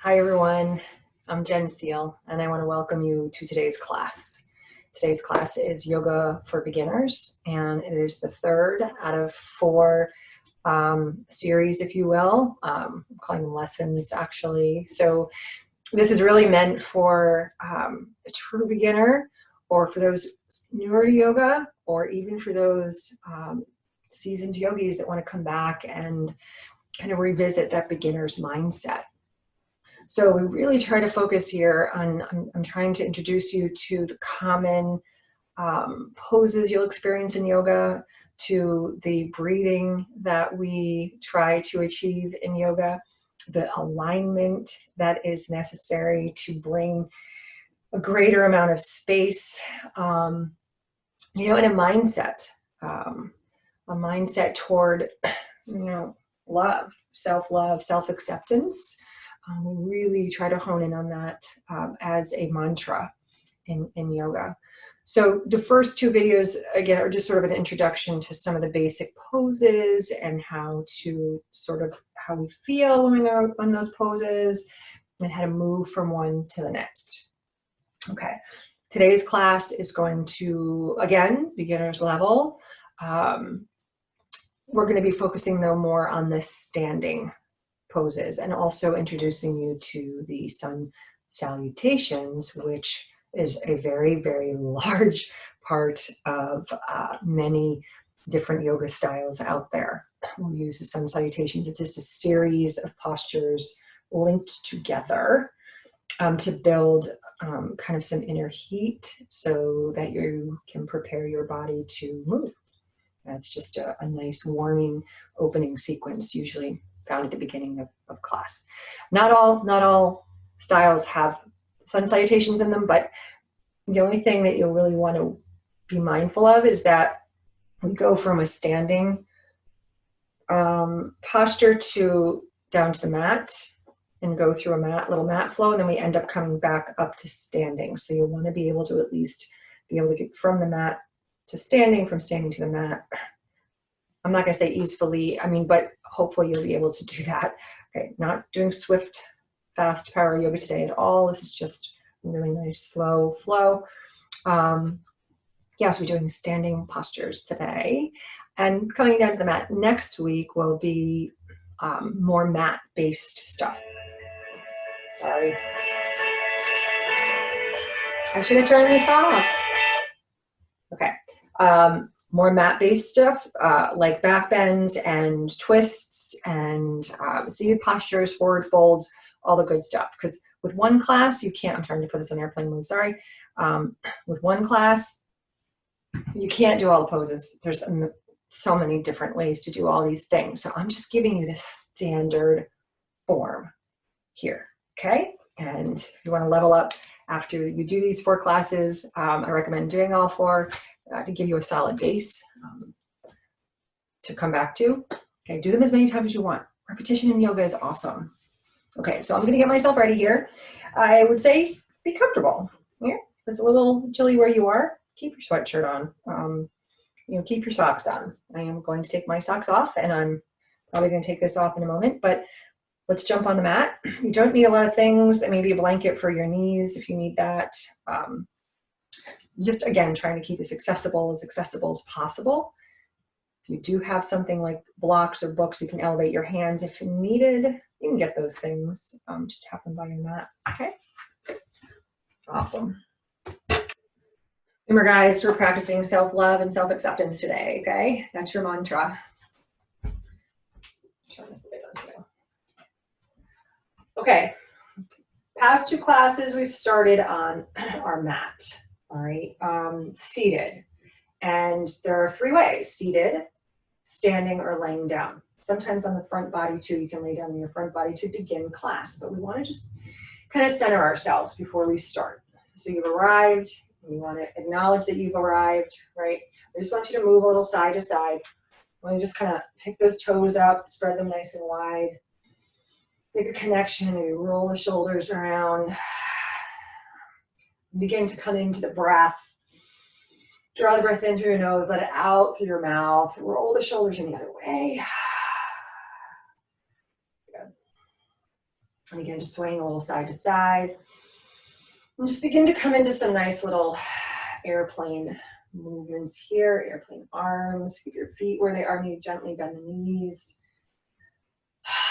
Hi everyone, I'm Jen Seal and I want to welcome you to today's class. Today's class is Yoga for Beginners and it is the third out of four series, if you will. I'm calling them lessons actually. So this is really meant for a true beginner or for those newer to yoga or even for those seasoned yogis that want to come back and kind of revisit that beginner's mindset. So we really try to focus here on, I'm trying to introduce you to the common poses you'll experience in yoga, to the breathing that we try to achieve in yoga, the alignment that is necessary to bring a greater amount of space, and a mindset toward, love, self-love, self-acceptance. We really try to hone in on that as a mantra in yoga. So the first two videos, again, are just sort of an introduction to some of the basic poses and how we feel when we're on those poses and how to move from one to the next. Okay, today's class is going to, again, beginner's level. We're going to be focusing though more on the standing poses and also introducing you to the Sun Salutations, which is a very, very large part of many different yoga styles out there. We'll use the Sun Salutations. It's just a series of postures linked together to build kind of some inner heat so that you can prepare your body to move. That's just a nice warming opening sequence, usually found at the beginning of class. Not all styles have Sun Salutations in them, but the only thing that you'll really want to be mindful of is that we go from a standing posture down to the mat and go through a little mat flow, and then we end up coming back up to standing. So you'll want to be able to at least be able to get from the mat to standing, from standing to the mat. I'm not going to say easily, but hopefully you'll be able to do that. Okay, not doing swift, fast power yoga today at all. This is just a really nice slow flow. So we're doing standing postures today. And coming down to the mat next week will be more mat-based stuff. Sorry. I should have turned this off. Okay. More mat-based stuff like backbends and twists and seated postures, forward folds, all the good stuff. Because with one class, you can't, I'm trying to put this on airplane mode, sorry. With one class, you can't do all the poses. There's so many different ways to do all these things. So I'm just giving you the standard form here, okay? And if you want to level up after you do these 4 classes, I recommend doing all 4. To give you a solid base to come back to. Okay, do them as many times as you want. Repetition in yoga is awesome. Okay, so I'm going to get myself ready here. I would say be comfortable. Yeah, if it's a little chilly where you are, keep your sweatshirt on. Keep your socks on. I am going to take my socks off, and I'm probably going to take this off in a moment, but let's jump on the mat. You don't need a lot of things. Maybe a blanket for your knees if you need that. Just again, trying to keep as accessible as possible. If you do have something like blocks or books, you can elevate your hands if needed. You can get those things. Just have them by your mat. Okay. Awesome. Remember, guys, we're practicing self-love and self-acceptance today. Okay, that's your mantra. Turn this a bit on too. Okay. Past 2 classes, we've started on our mat. All right, seated. And there are 3 ways: seated, standing, or laying down. Sometimes on the front body too, you can lay down on your front body to begin class, but we want to just kind of center ourselves before we start. So you've arrived, you want to acknowledge that you've arrived, right? I just want you to move a little side to side. I want you to just kind of pick those toes up, spread them nice and wide. Make a connection, maybe roll the shoulders around. Begin to come into the breath. Draw the breath in through your nose, let it out through your mouth. Roll the shoulders in the other way. Good. And again, just swaying a little side to side. And just begin to come into some nice little airplane movements here, airplane arms. Keep your feet where they are, and you gently bend the knees.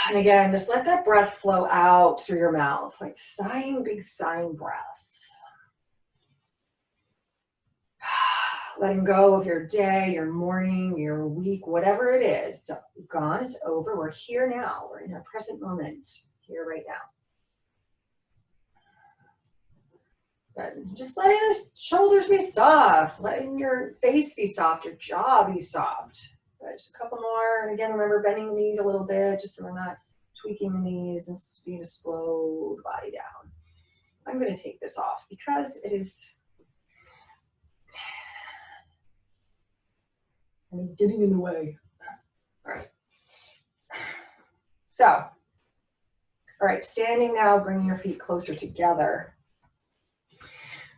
And again, just let that breath flow out through your mouth, like sighing, big sighing breaths. Letting go of your day, your morning, your week, whatever it is. It's gone, it's over. We're here now. We're in our present moment, here right now. Good. Just letting the shoulders be soft, letting your face be soft, your jaw be soft. Good. Just a couple more. And again, remember bending the knees a little bit, just so we're not tweaking the knees and being to slow the body down. I'm going to take this off because it is getting in the way. All right. So, all right, standing now, bringing your feet closer together.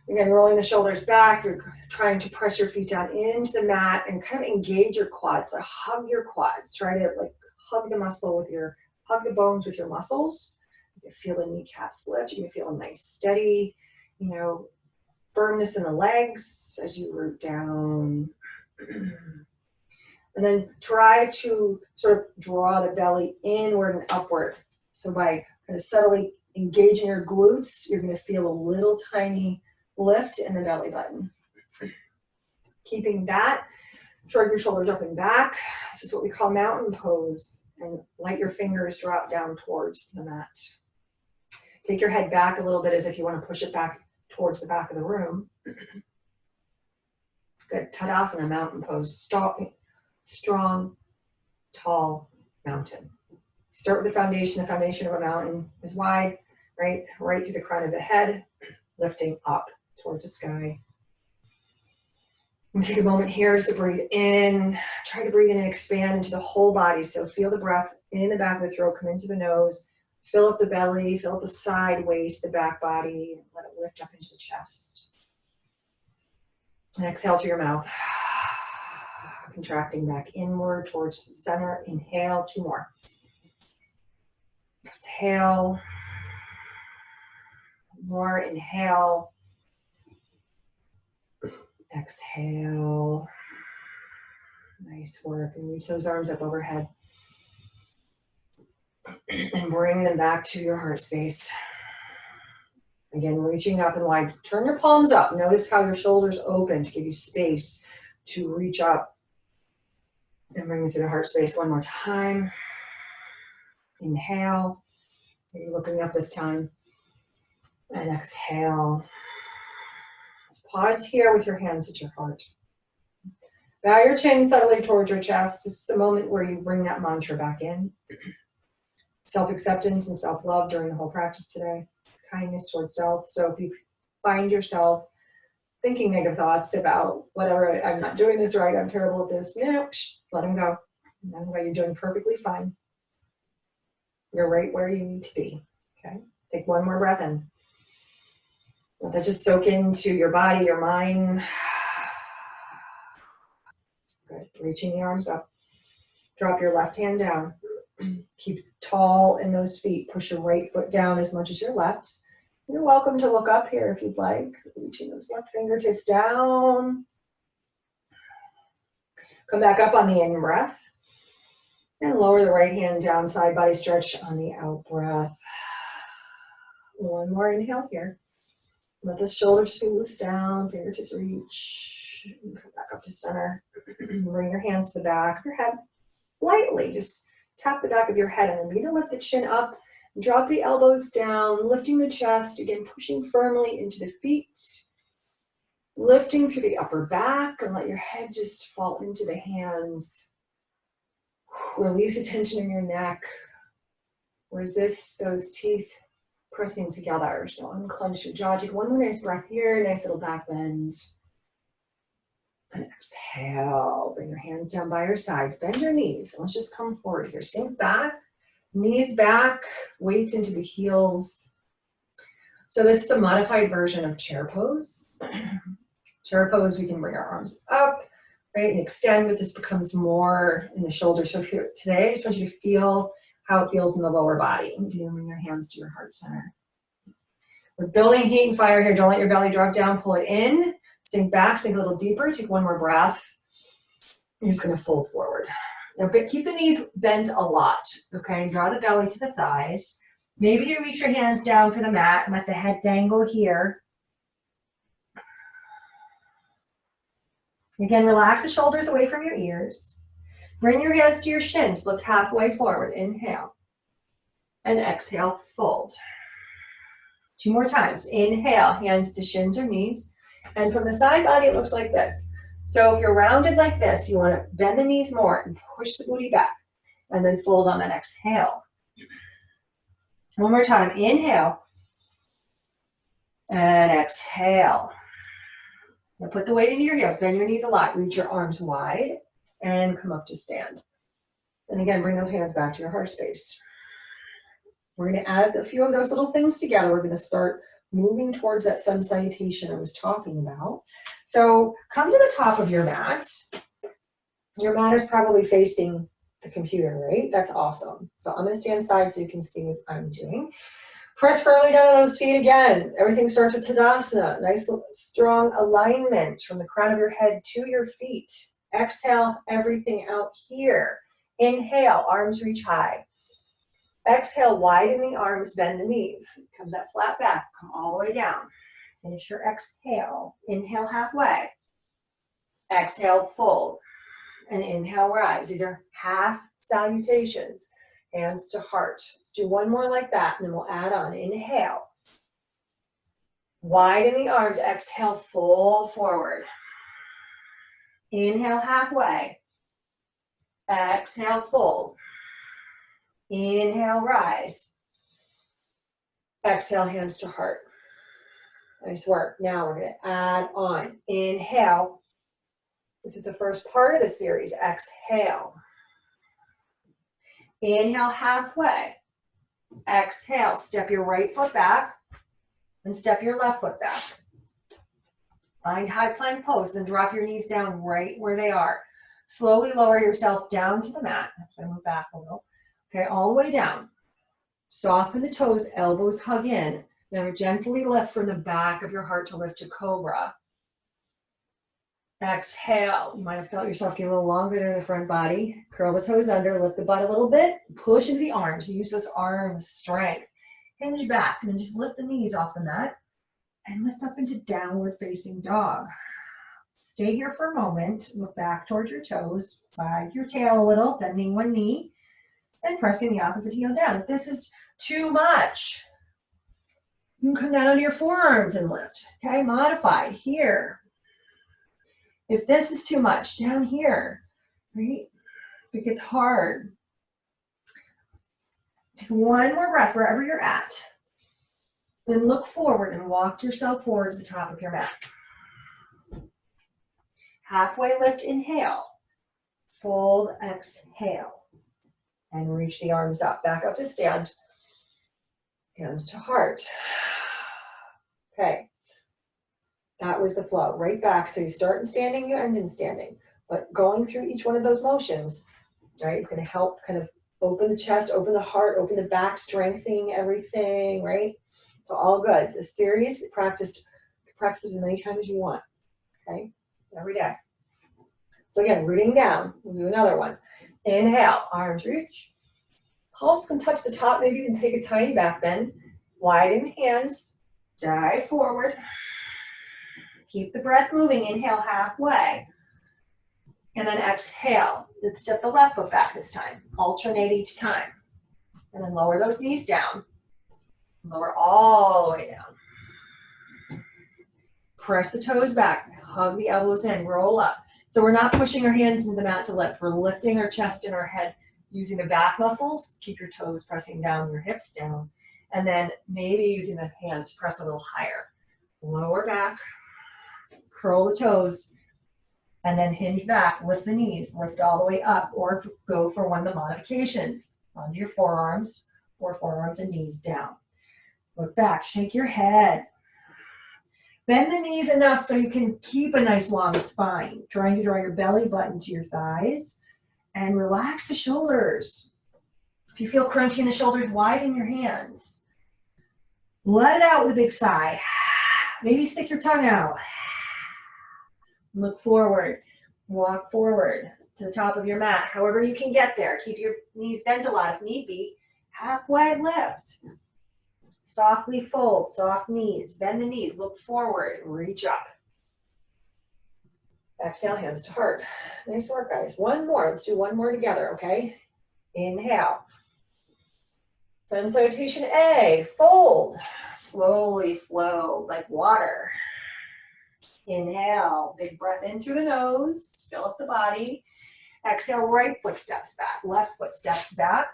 Again, rolling the shoulders back, you're trying to press your feet down into the mat and kind of engage your quads, like hug your quads. Try to like hug the muscle with your, hug the bones with your muscles. You can feel the kneecaps lift, you can feel a nice steady, you know, firmness in the legs as you root down. And then try to sort of draw the belly inward and upward. So by kind of subtly engaging your glutes, you're going to feel a little tiny lift in the belly button. Keeping that, shrug your shoulders up and back. This is what we call mountain pose. And let your fingers drop down towards the mat. Take your head back a little bit as if you want to push it back towards the back of the room. Good. Tadasana, mountain pose. Strong, tall mountain. Start with the foundation. The foundation of a mountain is wide, right through the crown of the head, lifting up towards the sky. And take a moment here to breathe in. Try to breathe in and expand into the whole body. So feel the breath in the back of the throat, come into the nose, fill up the belly, fill up the side, waist, the back body, let it lift up into the chest. And exhale through your mouth. Contracting back inward towards the center. Inhale, 2 more. Exhale. More, inhale. Exhale. Nice work. And reach those arms up overhead. And bring them back to your heart space. Again, reaching up and wide. Turn your palms up. Notice how your shoulders open to give you space to reach up. And bring them through the heart space one more time. Inhale. Maybe looking up this time. And exhale. Just pause here with your hands at your heart. Bow your chin subtly towards your chest. This is the moment where you bring that mantra back in. Self-acceptance and self-love during the whole practice today. Kindness towards self. So if you find yourself thinking negative thoughts about whatever, I'm not doing this right, I'm terrible at this, let them go. You're doing perfectly fine. You're right where you need to be. Okay? Take one more breath in. Let that just soak into your body, your mind. Good. Reaching the arms up. Drop your left hand down. Keep tall in those feet. Push your right foot down as much as your left. You're welcome to look up here if you'd like. Reaching those left fingertips down. Come back up on the in breath. And lower the right hand down, side body stretch on the out breath. One more inhale here. Let the shoulders be loose down, fingertips reach. And come back up to center. Bring your hands to the back of your head. Lightly, just tap the back of your head and then begin to lift the chin up. Drop the elbows down, lifting the chest. Again, pushing firmly into the feet. Lifting through the upper back and let your head just fall into the hands. Release the tension in your neck. Resist those teeth pressing together. So unclench your jaw. Take one more nice breath here. Nice little back bend. And exhale. Bring your hands down by your sides. Bend your knees. Let's just come forward here. Sink back. Knees back. Weight into the heels. So this is a modified version of chair pose. Chair pose, we can bring our arms up, right, and extend, but this becomes more in the shoulder. So here today, I just want you to feel how it feels in the lower body. You can bring your hands to your heart center. We're building heat and fire here. Don't let your belly drop down. Pull it in. Sink back. Sink a little deeper. Take one more breath. You're just going to fold forward. Now, keep the knees bent a lot. Okay? Draw the belly to the thighs. Maybe you reach your hands down for the mat. Let the head dangle here. Again, relax the shoulders away from your ears. Bring your hands to your shins. Look halfway forward. Inhale. And exhale, fold. 2 more times. Inhale, hands to shins or knees. And from the side body, it looks like this. So if you're rounded like this, you want to bend the knees more and push the booty back. And then fold on that exhale. 1 more time. Inhale. And exhale. Now put the weight into your heels. Bend your knees a lot. Reach your arms wide. And come up to stand. And again, bring those hands back to your heart space. We're going to add a few of those little things together. We're going to start moving towards that sun salutation I was talking about. So come to the top of your mat. Your mat is probably facing the computer, right? That's awesome. So I'm going to stand side so you can see what I'm doing. Press firmly down on those feet again. Everything starts with Tadasana. Nice, strong alignment from the crown of your head to your feet. Exhale everything out here. Inhale, arms reach high. Exhale, widen the arms, bend the knees. Come that flat back, come all the way down. Finish your exhale. Inhale halfway. Exhale, fold. And inhale, rise. These are half salutations. Hands to heart. Let's do one more like that, and then we'll add on. Inhale. Widen the arms. Exhale, fold forward. Inhale, halfway. Exhale, fold. Inhale, rise. Exhale, hands to heart. Nice work. Now we're going to add on. Inhale. This is the first part of the series. Exhale. Inhale, halfway. Exhale. Step your right foot back and step your left foot back. Find high plank pose, then drop your knees down right where they are. Slowly lower yourself down to the mat. I'm going to move back a little. Okay, all the way down. Soften the toes, elbows hug in. Now gently lift from the back of your heart to lift to cobra. Exhale. You might have felt yourself get a little longer than the front body. Curl the toes under, lift the butt a little bit. Push into the arms. Use those arms, strength. Hinge back, and then just lift the knees off the mat. And lift up into downward facing dog. Stay here for a moment. Look back towards your toes. Wag your tail a little, bending one knee. And pressing the opposite heel down. If this is too much, you can come down onto your forearms and lift. Okay, modified here. If this is too much, down here, right? If it gets hard, take one more breath wherever you're at. Then look forward and walk yourself forward to the top of your mat. Halfway lift, inhale. Fold, exhale. And reach the arms up, back up to stand. Hands to heart. Okay. That was the flow. Right back. So you start in standing, you end in standing. But going through each one of those motions, right, is going to help kind of open the chest, open the heart, open the back, strengthening everything, right? So all good. This series, practice as many times as you want. Okay? Every day. So again, rooting down. We'll do another one. Inhale, arms reach. Palms can touch the top. Maybe you can take a tiny back bend. Widen hands. Dive forward. Keep the breath moving. Inhale halfway. And then exhale. Let's step the left foot back this time. Alternate each time. And then lower those knees down. Lower all the way down. Press the toes back. Hug the elbows in. Roll up. So we're not pushing our hands into the mat to lift. We're lifting our chest and our head using the back muscles. Keep your toes pressing down, your hips down. And then maybe using the hands to press a little higher. Lower back. Curl the toes. And then hinge back. Lift the knees. Lift all the way up. Or go for one of the modifications. Onto your forearms. Or forearms and knees down. Look back. Shake your head. Bend the knees enough so you can keep a nice long spine. Trying to draw your belly button to your thighs. And relax the shoulders. If you feel crunchy in the shoulders, widen your hands. Let it out with a big sigh. Maybe stick your tongue out. Look forward. Walk forward to the top of your mat. However you can get there. Keep your knees bent a lot if need be. Halfway lift. Softly fold, soft knees. Bend the knees. Look forward. Reach up. Exhale, hands to heart. Nice work, guys. One more. Let's do one more together, okay? Inhale. Sun Salutation A. Fold. Slowly flow like water. Inhale. Big breath in through the nose. Fill up the body. Exhale, right foot steps back. Left foot steps back.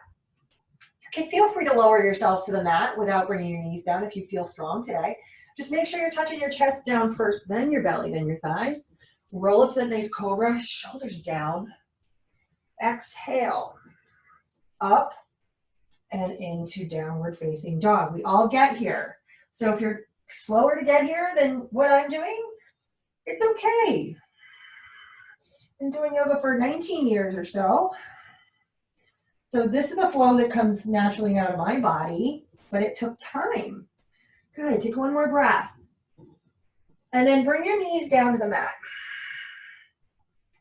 Okay, feel free to lower yourself to the mat without bringing your knees down if you feel strong today. Just make sure you're touching your chest down first, then your belly, then your thighs. Roll up to that nice cobra, shoulders down. Exhale. Up and into downward facing dog. We all get here. So if you're slower to get here than what I'm doing, it's okay. Been doing yoga for 19 years or so. So this is a flow that comes naturally out of my body, but it took time. Good, take one more breath. And then bring your knees down to the mat.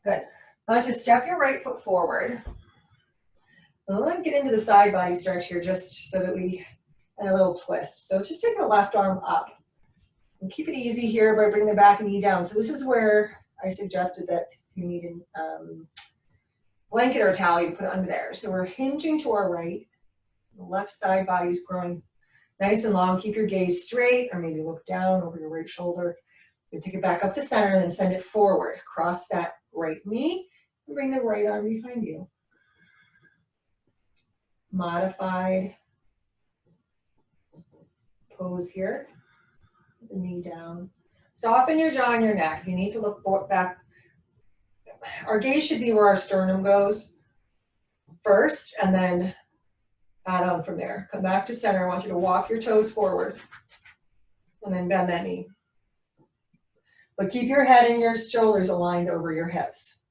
Good. I want you to step your right foot forward. And let me get into the side body stretch here just so that we, and a little twist. So just take the left arm up. And keep it easy here by bringing the back knee down. So this is where I suggested that you need a blanket or a towel, you put it under there. So we're hinging to our right. The left side body's growing nice and long. Keep your gaze straight, or maybe look down over your right shoulder. You take it back up to center and then send it forward. Cross that right knee and bring the right arm behind you. Modified pose here. The knee down. Soften your jaw and your neck. You need to look back. Our gaze should be where our sternum goes first, and then add on from there. Come back to center. I want you to walk your toes forward, and then bend that knee. But keep your head and your shoulders aligned over your hips.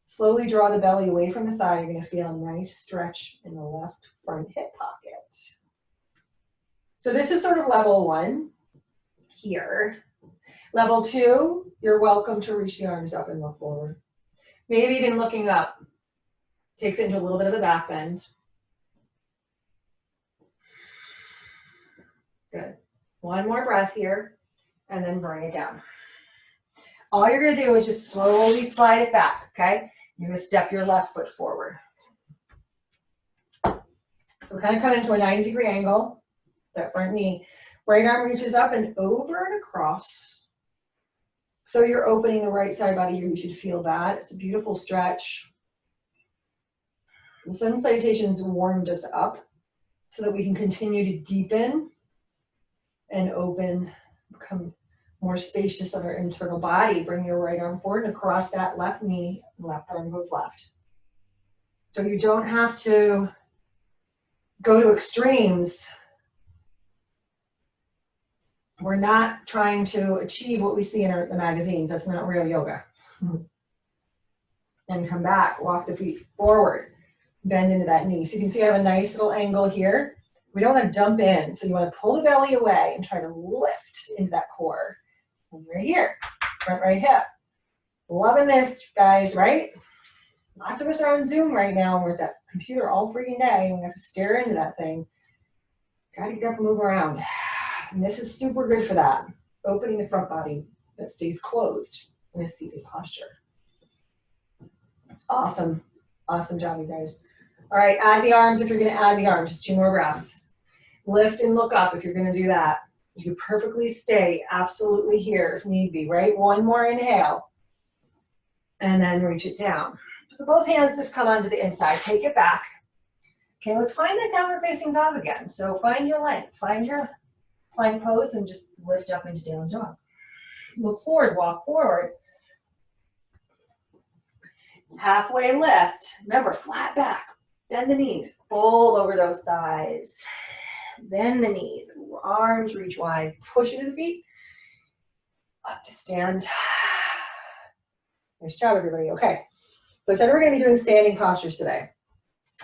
Slowly draw the belly away from the thigh. You're going to feel a nice stretch in the left front hip pocket. So this is sort of level one here. Level two, you're welcome to reach the arms up and look forward. Maybe even looking up takes it into a little bit of a back bend. Good. One more breath here, and then bring it down. All you're going to do is just slowly slide it back, okay? You're going to step your left foot forward. So kind of come into a 90-degree angle, that front knee. Right arm reaches up and over and across. So you're opening the right side body here. You should feel that. It's a beautiful stretch. The Sun Salutations warmed us up so that we can continue to deepen and open, become more spacious of our internal body. Bring your right arm forward and across that left knee, left arm goes left. So you don't have to go to extremes. We're not trying to achieve what we see in the magazines. That's not real yoga. And come back, walk the feet forward, bend into that knee. So you can see I have a nice little angle here. We don't want to dump in. So you want to pull the belly away and try to lift into that core. And right here, front right hip. Loving this, guys, right? Lots of us are on Zoom right now, and we're at that computer all freaking day, and we have to stare into that thing. Gotta get up and move around. And this is super good for that. Opening the front body that stays closed in a seated posture. Awesome. Awesome job, you guys. All right, add the arms if you're gonna add the arms. Just 2 more breaths. Lift and look up if you're gonna do that. You perfectly stay absolutely here if need be, right? One more inhale. And then reach it down. So both hands just come onto the inside. Take it back. Okay, let's find that downward facing dog again. So find your length. Find your plank pose and just lift up into down dog. Look forward, walk forward. Halfway lift. Remember, flat back. Bend the knees. Fold over those thighs. Bend the knees. Arms reach wide. Push into the feet. Up to stand. Nice job, everybody. Okay. So I said we're going to be doing standing postures today.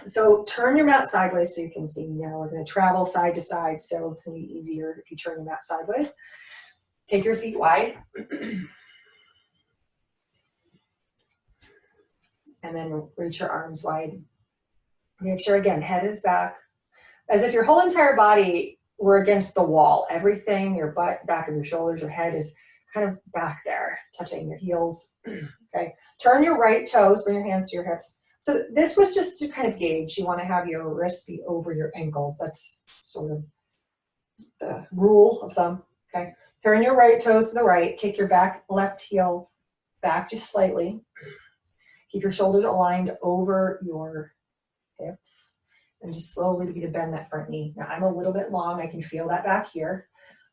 So turn your mat sideways so you can see. Now we're going to travel side to side, so it's going to be easier if you turn the mat sideways. Take your feet wide. And then reach your arms wide. Make sure, again, head is back. As if your whole entire body were against the wall. Everything, your butt, back of your shoulders, your head is kind of back there, touching your heels. Okay. Turn your right toes, bring your hands to your hips. So this was just to kind of gauge. You want to have your wrists be over your ankles. That's sort of the rule of thumb. Okay. Turn your right toes to the right. Kick your back left heel back just slightly. Keep your shoulders aligned over your hips. And just slowly begin to bend that front knee. Now I'm a little bit long. I can feel that back here.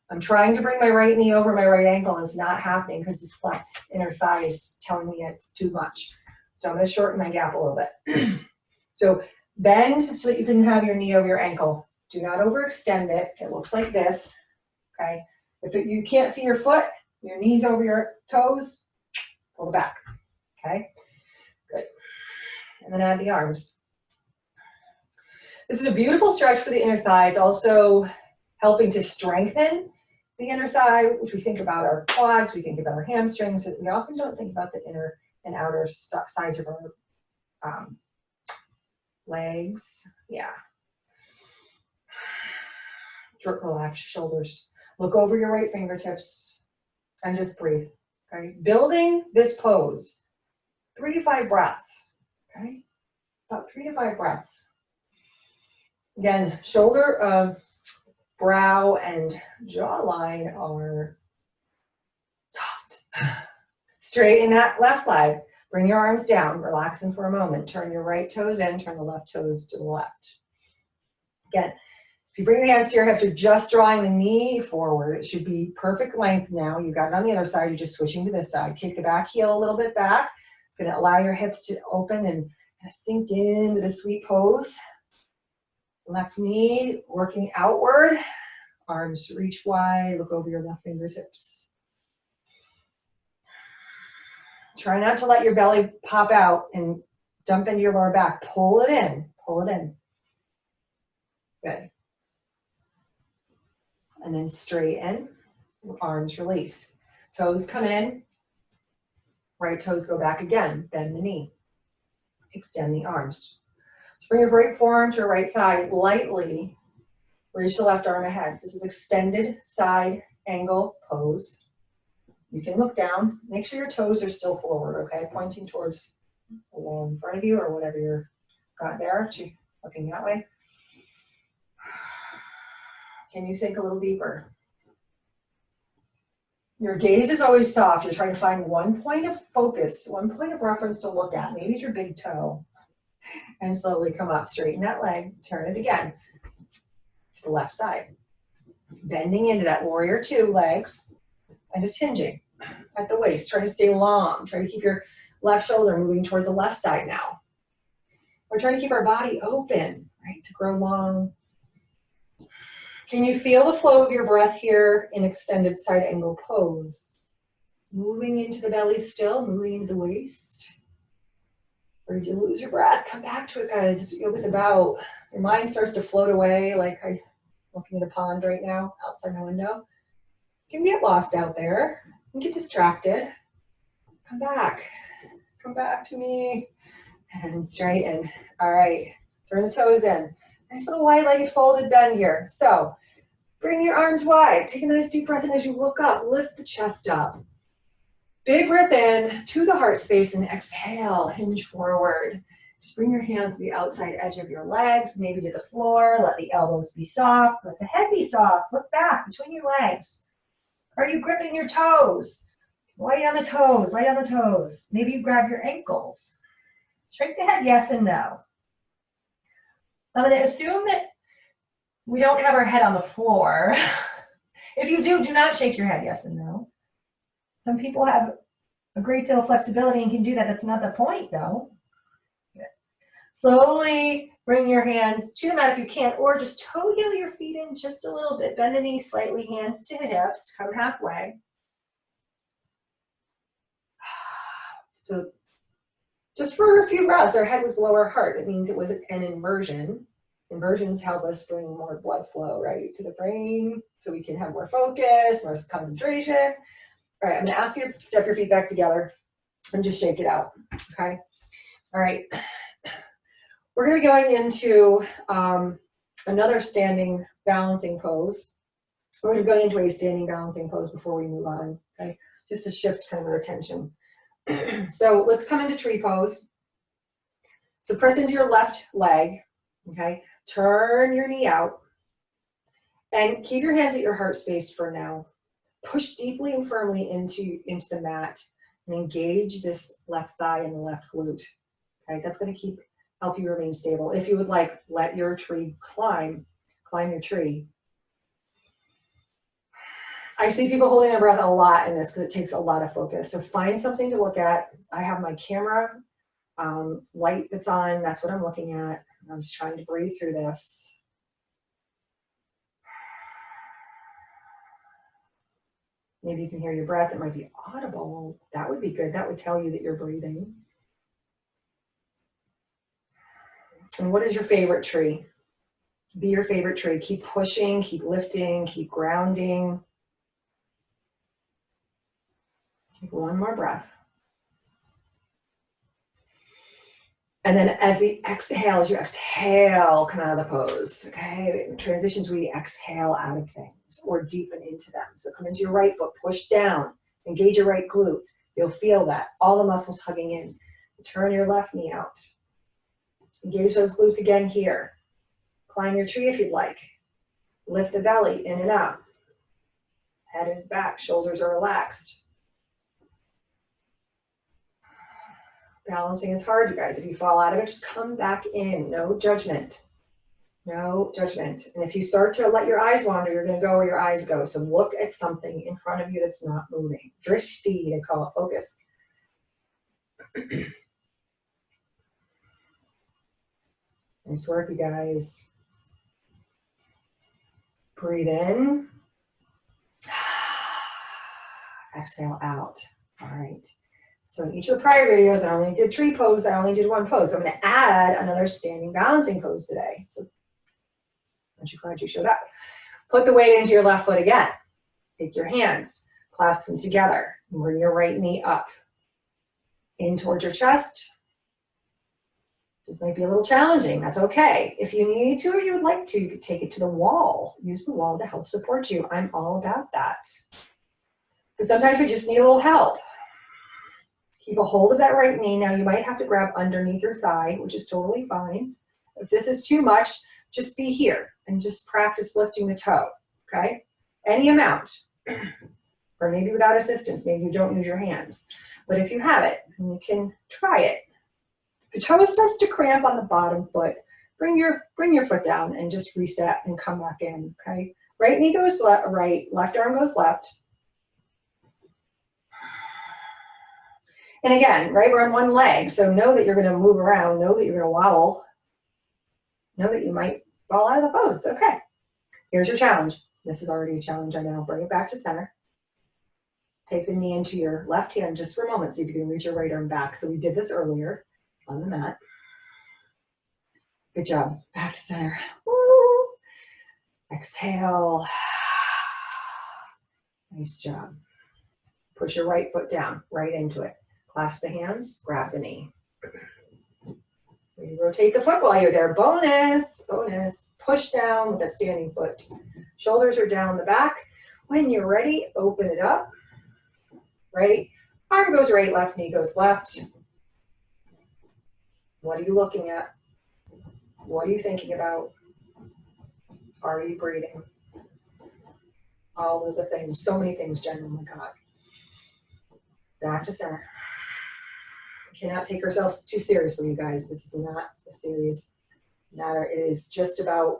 I'm trying to bring my right knee over my right ankle. It's not happening because this left inner thigh is telling me it's too much. So I'm going to shorten my gap a little bit. So bend so that you can have your knee over your ankle. Do not overextend it. It looks like this. Okay. If you can't see your foot, your knees over your toes, pull it back. Okay. Good. And then add the arms. This is a beautiful stretch for the inner thigh. It's also helping to strengthen the inner thigh, which we think about our quads, we think about our hamstrings. We often don't think about the inner and outer sides of our legs. Yeah. Relax shoulders. Look over your right fingertips and just breathe. Okay. Building this pose, 3 to 5 breaths. Okay. About 3 to 5 breaths. Again, shoulder, brow, and jawline are soft. Straighten that left leg. Bring your arms down, relaxing for a moment. Turn your right toes in, turn the left toes to the left. Again, if you bring the hands to your hips, you're just drawing the knee forward. It should be perfect length now. You got it on the other side, you're just switching to this side. Kick the back heel a little bit back. It's going to allow your hips to open and kind of sink into the sweet pose. Left knee working outward. Arms reach wide, look over your left fingertips. Try not to let your belly pop out and dump into your lower back. Pull it in, pull it in. Good. And then straighten, arms release. Toes come in, right toes go back again, bend the knee. Extend the arms. So bring your right forearm to your right thigh, lightly reach the left arm ahead. So this is extended side angle pose. You can look down. Make sure your toes are still forward, okay? Pointing towards the wall in front of you or whatever you're got there. Looking that way. Can you sink a little deeper? Your gaze is always soft. You're trying to find one point of focus, one point of reference to look at. Maybe it's your big toe. And slowly come up. Straighten that leg. Turn it again to the left side. Bending into that warrior 2 legs. And just hinging at the waist. Try to stay long. Try to keep your left shoulder moving towards the left side now. We're trying to keep our body open, right, to grow long. Can you feel the flow of your breath here in extended side angle pose? Moving into the belly still, moving into the waist. Or did you lose your breath? Come back to it, guys. That's what yoga's about. Your mind starts to float away like I'm looking at a pond right now outside my window. You can get lost out there and get distracted. Come back. Come back to me. And straighten. All right. Turn the toes in. Nice little wide-legged folded bend here. So bring your arms wide. Take a nice deep breath in as you look up. Lift the chest up. Big breath in to the heart space and exhale. Hinge forward. Just bring your hands to the outside edge of your legs, maybe to the floor. Let the elbows be soft. Let the head be soft. Look back between your legs. Are you gripping your toes? Light on the toes, light on the toes. Maybe you grab your ankles. Shake the head yes and no. I'm going to assume that we don't have our head on the floor. If you do, do not shake your head yes and no. Some people have a great deal of flexibility and can do that. That's not the point, though. Good. Slowly bring your hands to the mat if you can, or just toe heel your feet in just a little bit. Bend the knees slightly, hands to the hips. Come halfway. So just for a few breaths. Our head was below our heart. It means it was an inversion. Inversions help us bring more blood flow, right, to the brain so we can have more focus, more concentration. All right, I'm gonna ask you to step your feet back together and just shake it out, okay? All right, we're gonna be going into another standing balancing pose. We're gonna go into a standing balancing pose before we move on, okay? Just to shift kind of our attention. So let's come into tree pose. So press into your left leg, okay? Turn your knee out and keep your hands at your heart space for now. Push deeply and firmly into the mat and engage this left thigh and the left glute. Okay, that's going to help you remain stable. If you would like, let your tree climb your tree. I see people holding their breath a lot in this because it takes a lot of focus. So find something to look at. I have my camera light that's on. That's what I'm looking at. I'm just trying to breathe through this. Maybe you can hear your breath. It might be audible. That would be good. That would tell you that you're breathing. And what is your favorite tree? Be your favorite tree. Keep pushing, keep lifting, keep grounding. Take one more breath. And then as you exhale, come out of the pose, okay? Transitions where you exhale out of things or deepen into them. So come into your right foot, push down, engage your right glute. You'll feel that, all the muscles hugging in. Turn your left knee out. Engage those glutes again here. Climb your tree if you'd like. Lift the belly in and up. Head is back, shoulders are relaxed. Balancing is hard, you guys. If you fall out of it, just come back in. No judgment. No judgment. And if you start to let your eyes wander, you're going to go where your eyes go. So look at something in front of you that's not moving. Drishti, they call it, focus. Nice work, you guys. Breathe in. Exhale out. All right. So in each of the prior videos, I only did tree pose. I only did one pose. So I'm going to add another standing balancing pose today. So aren't you glad you showed up? Put the weight into your left foot again. Take your hands, clasp them together, and bring your right knee up. In towards your chest. This might be a little challenging. That's okay. If you need to or you would like to, you could take it to the wall. Use the wall to help support you. I'm all about that. Because sometimes we just need a little help. Keep a hold of that right knee. Now you might have to grab underneath your thigh, which is totally fine. If this is too much, just be here and just practice lifting the toe, okay? Any amount, or maybe without assistance. Maybe you don't use your hands. But if you have it, you can try it. If your toe starts to cramp on the bottom foot, bring your foot down and just reset and come back in, okay? Right knee goes right, left arm goes left. And again, right, we're on one leg, so know that you're going to move around, know that you're going to wobble, know that you might fall out of the pose. Okay, here's your challenge. This is already a challenge, I know. Bring it back to center. Take the knee into your left hand just for a moment, see if you can reach your right arm back. So we did this earlier on the mat. Good job. Back to center. Woo. Exhale. Nice job. Push your right foot down, right into it. Clasp the hands, grab the knee. Maybe rotate the foot while you're there. Bonus, bonus. Push down with that standing foot. Shoulders are down the back. When you're ready, open it up. Ready? Arm goes right, left knee goes left. What are you looking at? What are you thinking about? Are you breathing? All of the things, so many things, Jen, oh my God. Back to center. We cannot take ourselves too seriously, you guys. This is not a serious matter. It is just about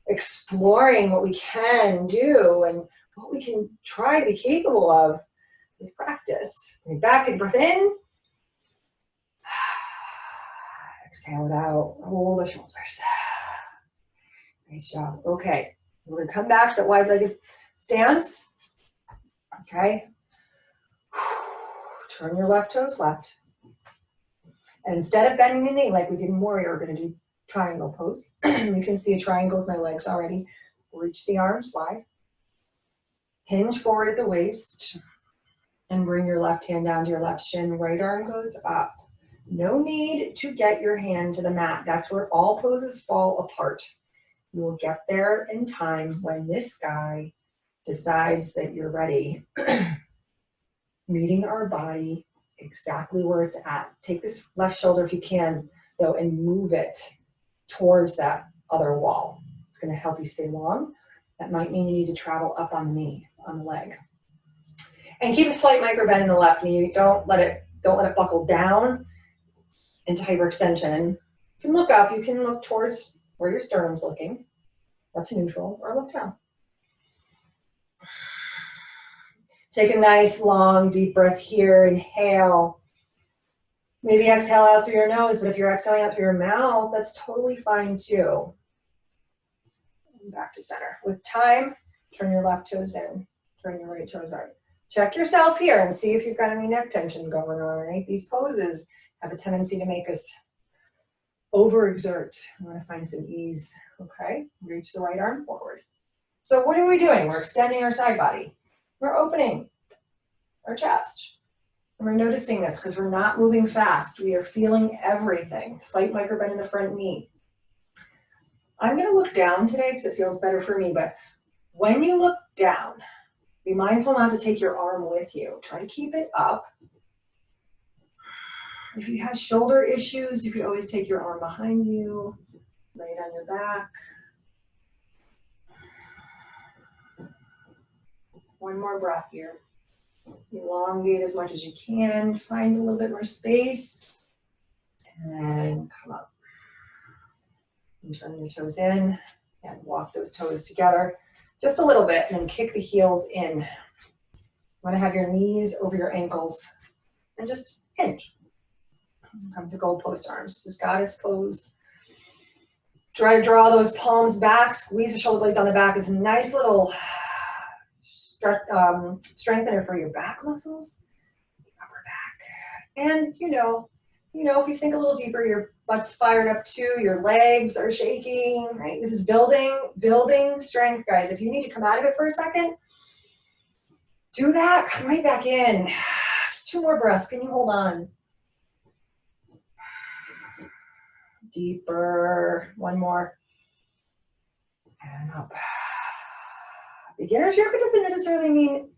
exploring what we can do and what we can try to be capable of with practice. Back, take a breath in. Exhale it out. Roll the shoulders. Nice job. Okay. We're going to come back to that wide-legged stance. Okay. Turn your left toes left. And instead of bending the knee like we did in Warrior, we're going to do triangle pose. You can see a triangle with my legs already. Reach the arms wide. Hinge forward at the waist. And bring your left hand down to your left shin. Right arm goes up. No need to get your hand to the mat. That's where all poses fall apart. You will get there in time when this guy decides that you're ready. Meeting our body exactly where it's at. Take this left shoulder if you can, though, and move it towards that other wall. It's going to help you stay long. That might mean you need to travel up on the knee, on the leg. And keep a slight micro bend in the left knee. Don't let it buckle down into hyperextension. You can look up, you can look towards where your sternum's looking. That's neutral, or look down. Take a nice, long, deep breath here. Inhale. Maybe exhale out through your nose, but if you're exhaling out through your mouth, that's totally fine too. And back to center. With time, turn your left toes in, turn your right toes out. Check yourself here and see if you've got any neck tension going on, right? These poses have a tendency to make us overexert. I want to find some ease, okay? Reach the right arm forward. So what are we doing? We're extending our side body. We're opening our chest. And we're noticing this because we're not moving fast. We are feeling everything. Slight micro bend in the front knee. I'm going to look down today because it feels better for me, but when you look down, be mindful not to take your arm with you. Try to keep it up. If you have shoulder issues, you could always take your arm behind you, lay it on your back. One more breath here. Elongate as much as you can. Find a little bit more space. And come up. And turn your toes in and walk those toes together just a little bit and then kick the heels in. You want to have your knees over your ankles and just hinge. Come to gold post arms. This is goddess pose. Try to draw those palms back. Squeeze the shoulder blades on the back. It's a nice little strengthener for your back muscles, upper back. And you know, if you sink a little deeper, your butt's fired up too, your legs are shaking, right? This is building strength, guys. If you need to come out of it for a second, do that. Come right back in. Just 2 more breaths. Can you hold on? Deeper. 1 more. And up. Beginner's yoga doesn't necessarily mean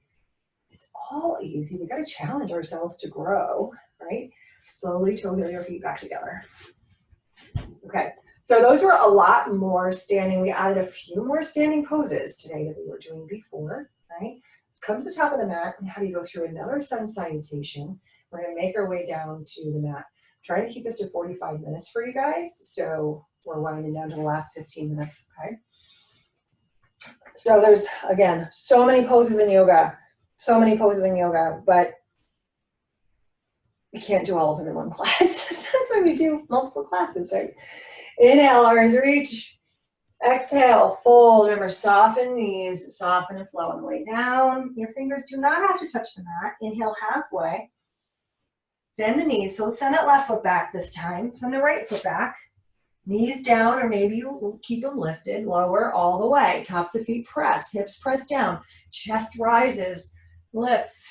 it's all easy. We got to challenge ourselves to grow, right? Slowly toe heel your feet back together. Okay, so those were a lot more standing. We added a few more standing poses today that we were doing before, right? Let's come to the top of the mat and have you go through another sun salutation. We're going to make our way down to the mat. Try to keep this to 45 minutes for you guys. So we're winding down to the last 15 minutes, okay? So there's, again, so many poses in yoga, but we can't do all of them in one class. That's why we do multiple classes, right? Inhale, arms reach. Exhale, fold. Remember, soften knees, soften and flow on the way down. Your fingers do not have to touch the mat. Inhale halfway. Bend the knees. So let's send that left foot back this time. Send the right foot back. Knees down, or maybe you keep them lifted, lower all the way. Tops of feet press, hips press down. Chest rises, lifts.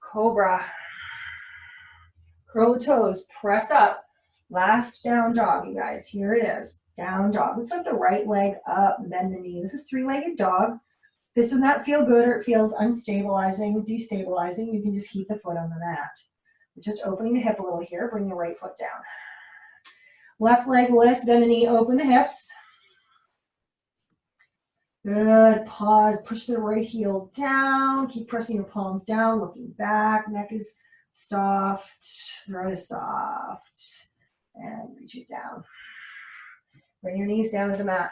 Cobra. Curl the toes, press up. Last down dog, you guys. Here it is. Down dog. Let's lift the right leg up, bend the knee. This is 3-legged dog. This does not feel good or it feels unstabilizing, destabilizing. You can just keep the foot on the mat. We're just opening the hip a little here. Bring the right foot down. Left leg lifts, bend the knee, open the hips. Good, pause, push the right heel down. Keep pressing your palms down, looking back. Neck is soft, throat is soft. And reach it down. Bring your knees down to the mat.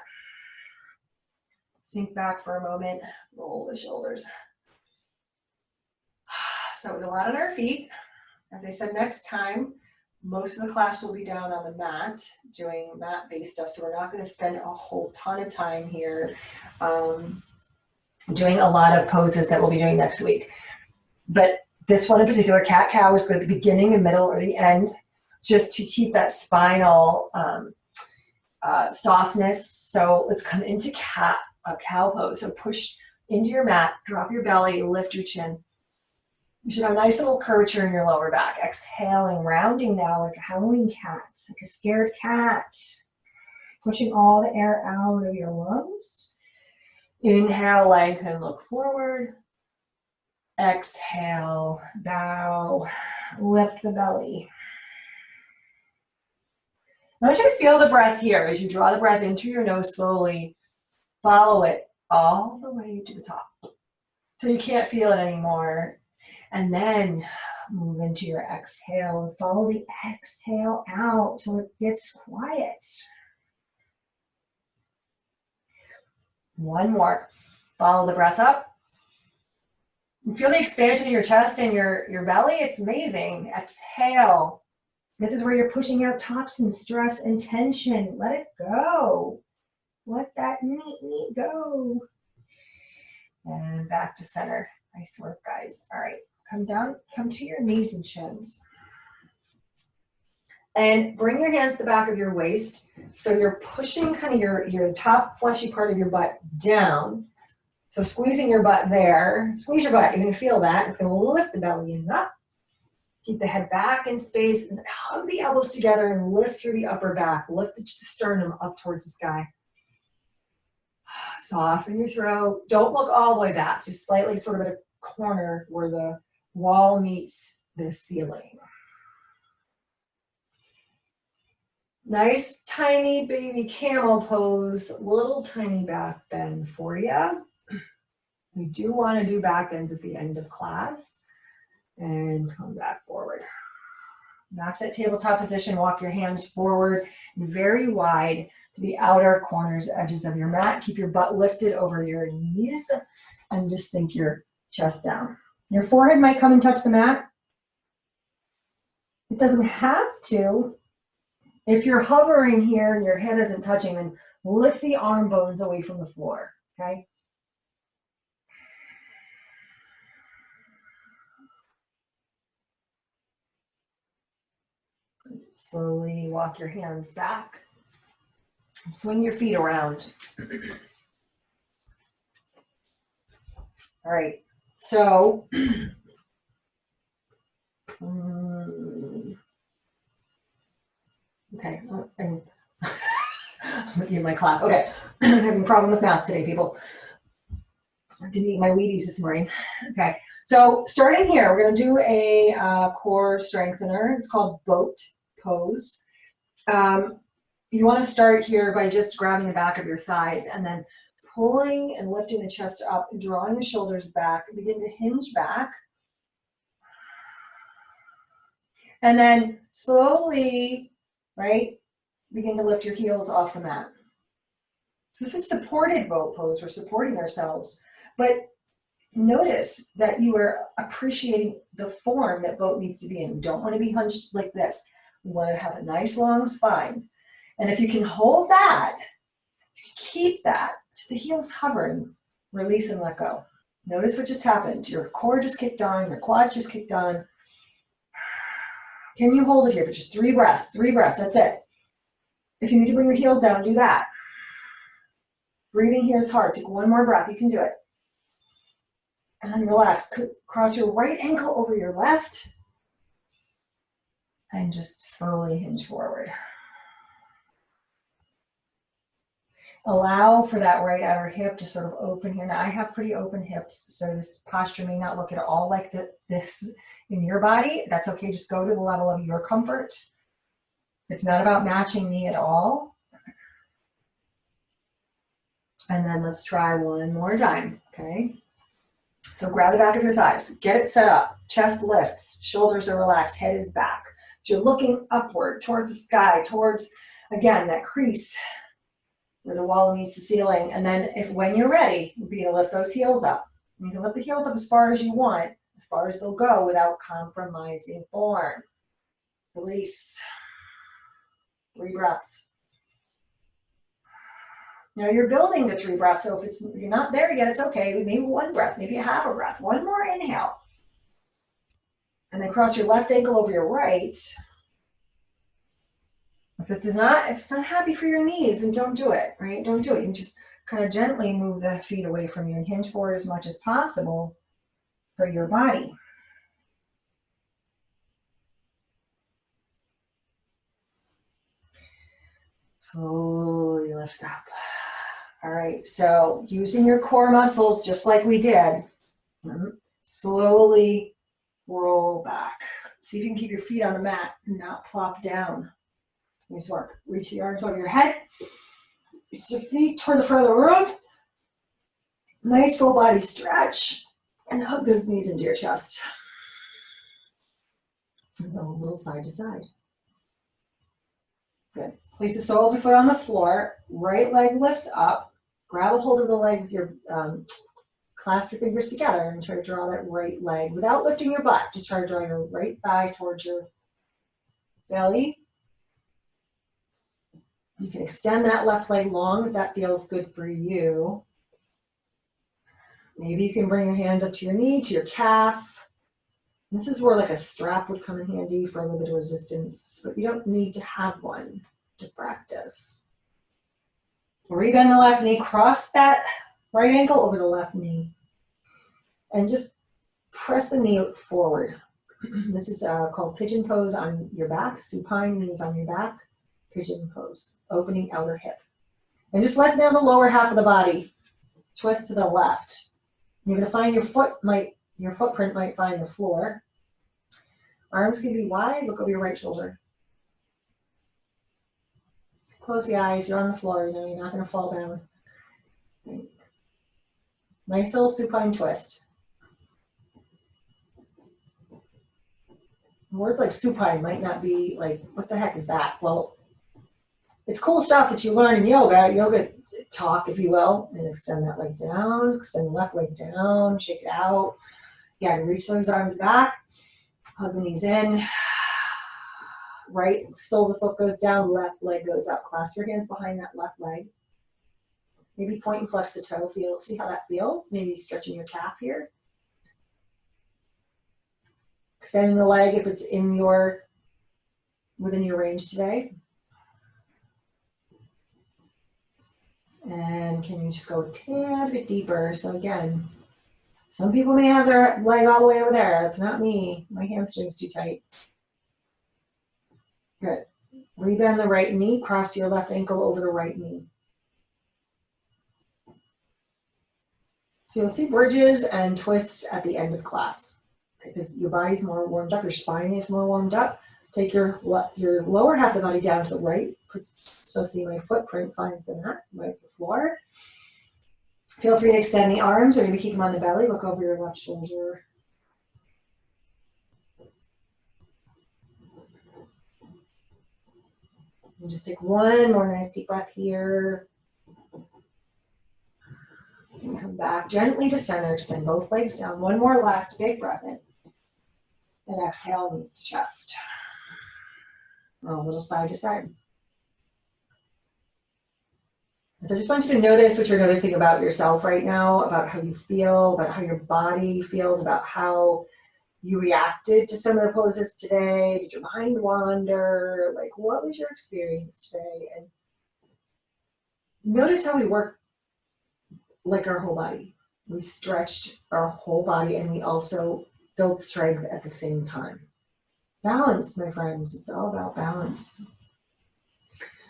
Sink back for a moment, roll the shoulders. So it was a lot on our feet. As I said, next time, most of the class will be down on the mat, doing mat-based stuff, so we're not going to spend a whole ton of time here doing a lot of poses that we'll be doing next week. But this one in particular, cat-cow, is good at the beginning, the middle, or the end. just to keep that spinal softness. So let's come into a cow pose. So push into your mat, drop your belly, lift your chin. You should have a nice little curvature in your lower back. Exhaling, rounding now like a howling cat, like a scared cat. Pushing all the air out of your lungs. Inhale, lengthen, look forward. Exhale, bow, lift the belly. I want you to feel the breath here as you draw the breath in through your nose slowly. Follow it all the way to the top. So you can't feel it anymore. And then move into your exhale and follow the exhale out till it gets quiet. One more. Follow the breath up. You feel the expansion of your chest and your belly. It's amazing. Exhale. This is where you're pushing out toxins, stress, and tension. Let it go. Let that meat go. And back to center. Nice work, guys. All right. Come down, come to your knees and shins. And bring your hands to the back of your waist. So you're pushing kind of your top fleshy part of your butt down. So squeezing your butt there. Squeeze your butt. You're going to feel that. It's going to lift the belly and up. Keep the head back in space and hug the elbows together and lift through the upper back. Lift the sternum up towards the sky. Soften your throat. Don't look all the way back. Just slightly sort of at a corner where the wall meets the ceiling. Nice tiny baby camel pose. Little tiny back bend for you. We do want to do back bends at the end of class. And come back forward. Back to that tabletop position. Walk your hands forward and very wide to the outer corners, edges of your mat. Keep your butt lifted over your knees and just sink your chest down. Your forehead might come and touch the mat. It doesn't have to. If you're hovering here and your head isn't touching, then lift the arm bones away from the floor, okay? Slowly walk your hands back. Swing your feet around. All right, so okay, I'm looking at my clock. Okay, I'm having a problem with math today, people. I didn't eat my Wheaties this morning. Okay, so starting here, we're going to do a core strengthener. It's called boat pose. You want to start here by just grabbing the back of your thighs and then pulling and lifting the chest up, drawing the shoulders back. Begin to hinge back. And then slowly, right, begin to lift your heels off the mat. This is supported boat pose. We're supporting ourselves. But notice that you are appreciating the form that boat needs to be in. You don't want to be hunched like this. You want to have a nice long spine. And if you can hold that, keep that to the heels hovering, release and let go. Notice what just happened. Your core just kicked on, your quads just kicked on. Can you hold it here for just 3 breaths? 3 breaths, that's it. If you need to bring your heels down, do that. Breathing here is hard. Take 1 more breath, you can do it. And then relax. Cross your right ankle over your left. And just slowly hinge forward. Allow for that right outer hip to sort of open here. Now I have pretty open hips, so this posture may not look at all like this in your body. That's okay, just go to the level of your comfort. It's not about matching me at all. And then let's try 1 more time, okay? So grab the back of your thighs, get it set up, chest lifts, shoulders are relaxed, head is back. So you're looking upward towards the sky, towards, again, that crease where the wall meets the ceiling. And then when you're ready, you'll be able to lift those heels up. You can lift the heels up as far as you want, as far as they'll go without compromising form. Release. 3 breaths. Now you're building to 3 breaths, so if you're not there yet, it's okay. Maybe 1 breath, maybe a half a breath. 1 more inhale. And then cross your left ankle over your right. If it's not happy for your knees, then don't do it, right? Don't do it. You just kind of gently move the feet away from you and hinge forward as much as possible for your body. Slowly lift up. All right, so using your core muscles just like we did, slowly roll back. See if you can keep your feet on the mat and not plop down. Nice work. Reach the arms over your head. Reach the feet toward the front of the room. Nice full body stretch. And hug those knees into your chest. And go a little side to side. Good. Place the sole of the foot on the floor. Right leg lifts up. Grab a hold of the leg with your, clasp your fingers together and try to draw that right leg without lifting your butt. Just try to draw your right thigh towards your belly. You can extend that left leg long if that feels good for you. Maybe you can bring your hands up to your knee, to your calf. This is where like a strap would come in handy for a little bit of resistance, but you don't need to have one to practice. Rebend the left knee, cross that right ankle over the left knee, and just press the knee forward. This is called pigeon pose on your back. Supine means on your back. Pigeon pose, opening outer hip. And just let down the lower half of the body. Twist to the left. You're going to find your footprint might find the floor. Arms can be wide. Look over your right shoulder. Close the eyes. You're on the floor. You know you're not going to fall down. Okay. Nice little supine twist. Words like supine might not be like, what the heck is that? Well, it's cool stuff that you learn in yoga talk, if you will, and extend that leg down, extend the left leg down, shake it out. Yeah, reach those arms back, hug the knees in. Right sole of the foot goes down, left leg goes up. Clasp your hands behind that left leg. Maybe point and flex the toe. See how that feels. Maybe stretching your calf here. Extending the leg if it's within your range today. And can you just go a tad bit deeper? So again, some people may have their leg all the way over there. That's not me. My hamstring's too tight. Good. Rebend the right knee. Cross your left ankle over the right knee. So you'll see bridges and twists at the end of class. Because your body's more warmed up, your spine is more warmed up. Take your lower half of the body down to the right. So see my footprint finds the mat, right the floor. Feel free to extend the arms or maybe keep them on the belly. Look over your left shoulder. And just take one more nice deep breath here. And come back gently to center. Extend both legs down. One more last big breath in. And exhale, knees to chest. A little side to side. And so I just want you to notice what you're noticing about yourself right now, about how you feel, about how your body feels, about how you reacted to some of the poses today. Did your mind wander? Like, what was your experience today? And notice how we work like our whole body. We stretched our whole body and we also built strength at the same time. Balance, my friends. It's all about balance.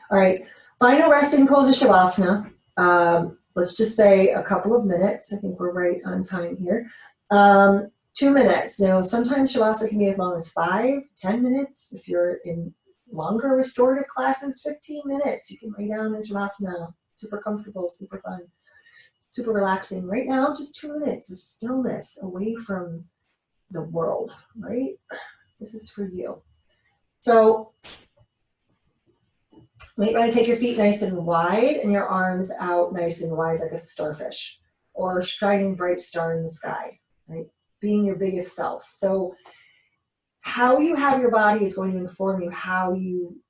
All right. Final resting pose is Shavasana. Let's just say a couple of minutes. I think we're right on time here. 2 minutes. Now, sometimes Shavasana can be as long as 5, 10 minutes. If you're in longer restorative classes, 15 minutes. You can lay down in Shavasana. Super comfortable, super fun, super relaxing. Right now, just 2 minutes of stillness away from the world, right? This is for you. So, might want to take your feet nice and wide and your arms out nice and wide like a starfish or a shining bright star in the sky, right? Being your biggest self. So how you have your body is going to inform you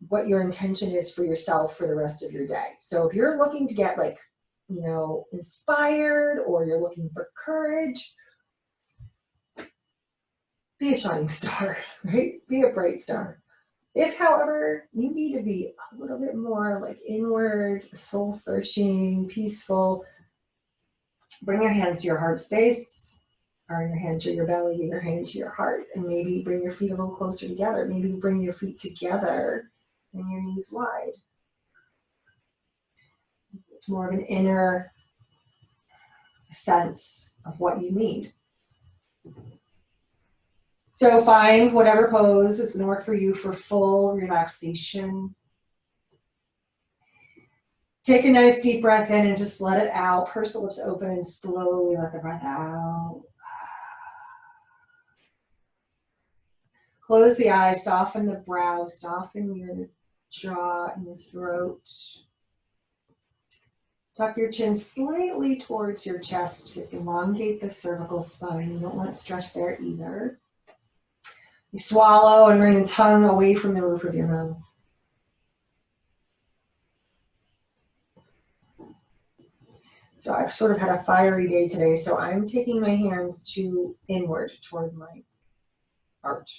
what your intention is for yourself for the rest of your day. So if you're looking to get inspired or you're looking for courage, be a shining star, right? Be a bright star. If, however, you need to be a little bit more like inward, soul searching, peaceful, bring your hands to your heart space, or your hand to your belly, your hand to your heart, and maybe bring your feet a little closer together. Maybe bring your feet together and your knees wide. It's more of an inner sense of what you need. So find whatever pose is going to work for you for full relaxation. Take a nice deep breath in and just let it out. Purse the lips open and slowly let the breath out. Close the eyes, soften the brow, soften your jaw and your throat. Tuck your chin slightly towards your chest to elongate the cervical spine. You don't want stress there either. You swallow and bring the tongue away from the roof of your mouth. So I've sort of had a fiery day today, so I'm taking my hands to inward toward my heart.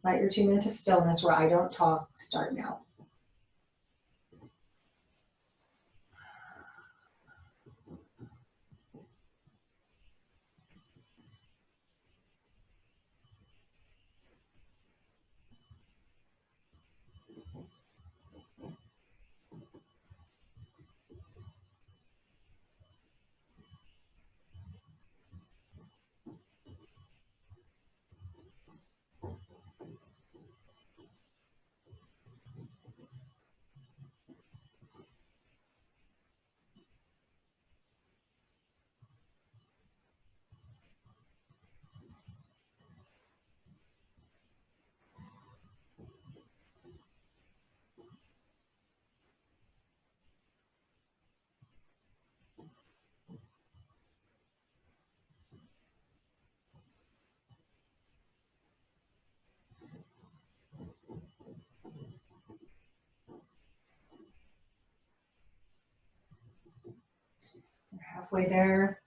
Let your 2 minutes of stillness where I don't talk start now. We're halfway there.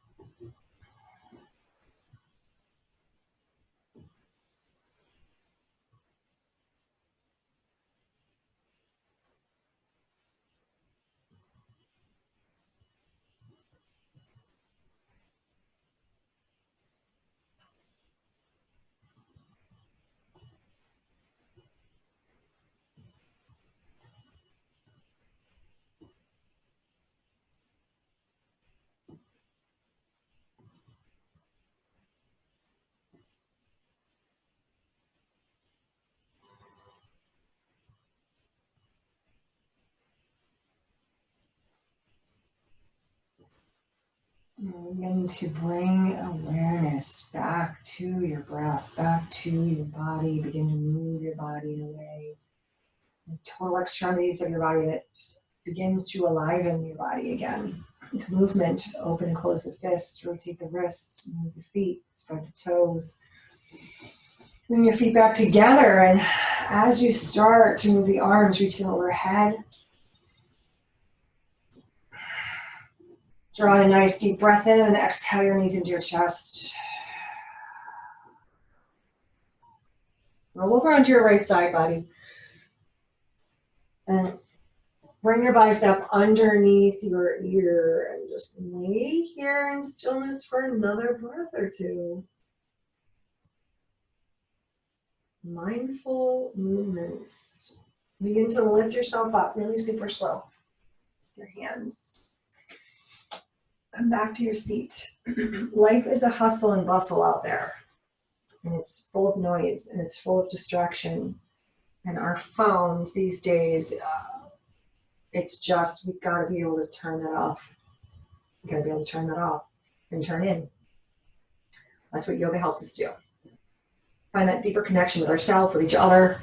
Begin to bring awareness back to your breath, back to your body. Begin to move your body in a way, the total extremities of your body that just begins to aliven your body again. With movement, open and close the fists, rotate the wrists, move the feet, spread the toes. Bring your feet back together, and as you start to move the arms, reach them overhead. Draw a nice deep breath in and exhale your knees into your chest. Roll over onto your right side, buddy. And bring your bicep underneath your ear and just lay here in stillness for another breath or two. Mindful movements. Begin to lift yourself up really super slow. Your hands. Come back to your seat. Life is a hustle and bustle out there. And it's full of noise and it's full of distraction. And our phones these days, it's just, we've got to be able to turn that off. We've got to be able to turn that off and turn in. That's what yoga helps us do. Find that deeper connection with ourselves, with each other,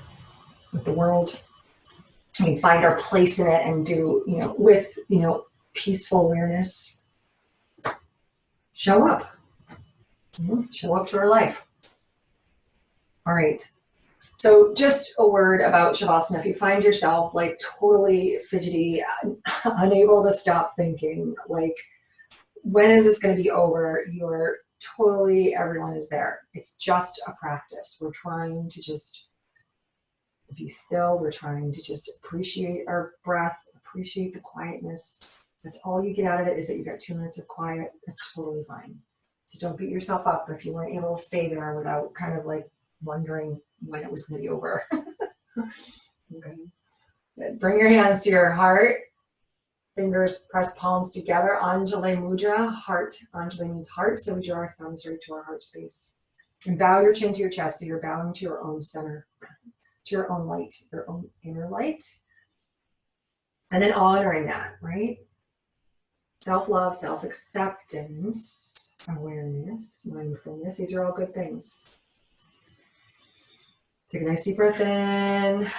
with the world. We find our place in it and do, with, peaceful awareness. Show up. Show up to our life. All right. So just a word about Shavasana. If you find yourself like totally fidgety, unable to stop thinking, like, when is this going to be over? You're totally everyone is there. It's just a practice. We're trying to just be still. We're trying to just appreciate our breath, appreciate the quietness. That's all you get out of it, is that you got 2 minutes of quiet. That's totally fine. So don't beat yourself up if you weren't able to stay there without kind of like wondering when it was going to be over. Okay. Good. Bring your hands to your heart. Fingers press palms together. Anjali Mudra. Heart. Anjali means heart. So we draw our thumbs right to our heart space. And bow your chin to your chest. So you're bowing to your own center, to your own light, your own inner light. And then honoring that, right? Self-love, self-acceptance, awareness, mindfulness. These are all good things. Take a nice deep breath in.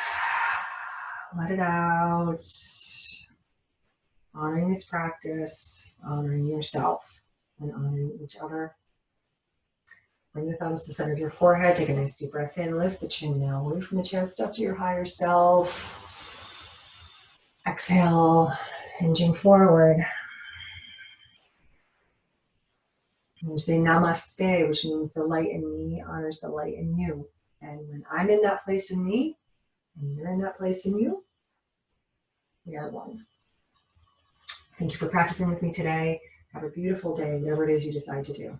Let it out. Honoring this practice, honoring yourself, and honoring each other. Bring the thumbs to the center of your forehead. Take a nice deep breath in. Lift the chin now, away from the chest up to your higher self. Exhale, hinging forward. And you say namaste, which means the light in me honors the light in you. And when I'm in that place in me, and you're in that place in you, we are one. Thank you for practicing with me today. Have a beautiful day, whatever it is you decide to do.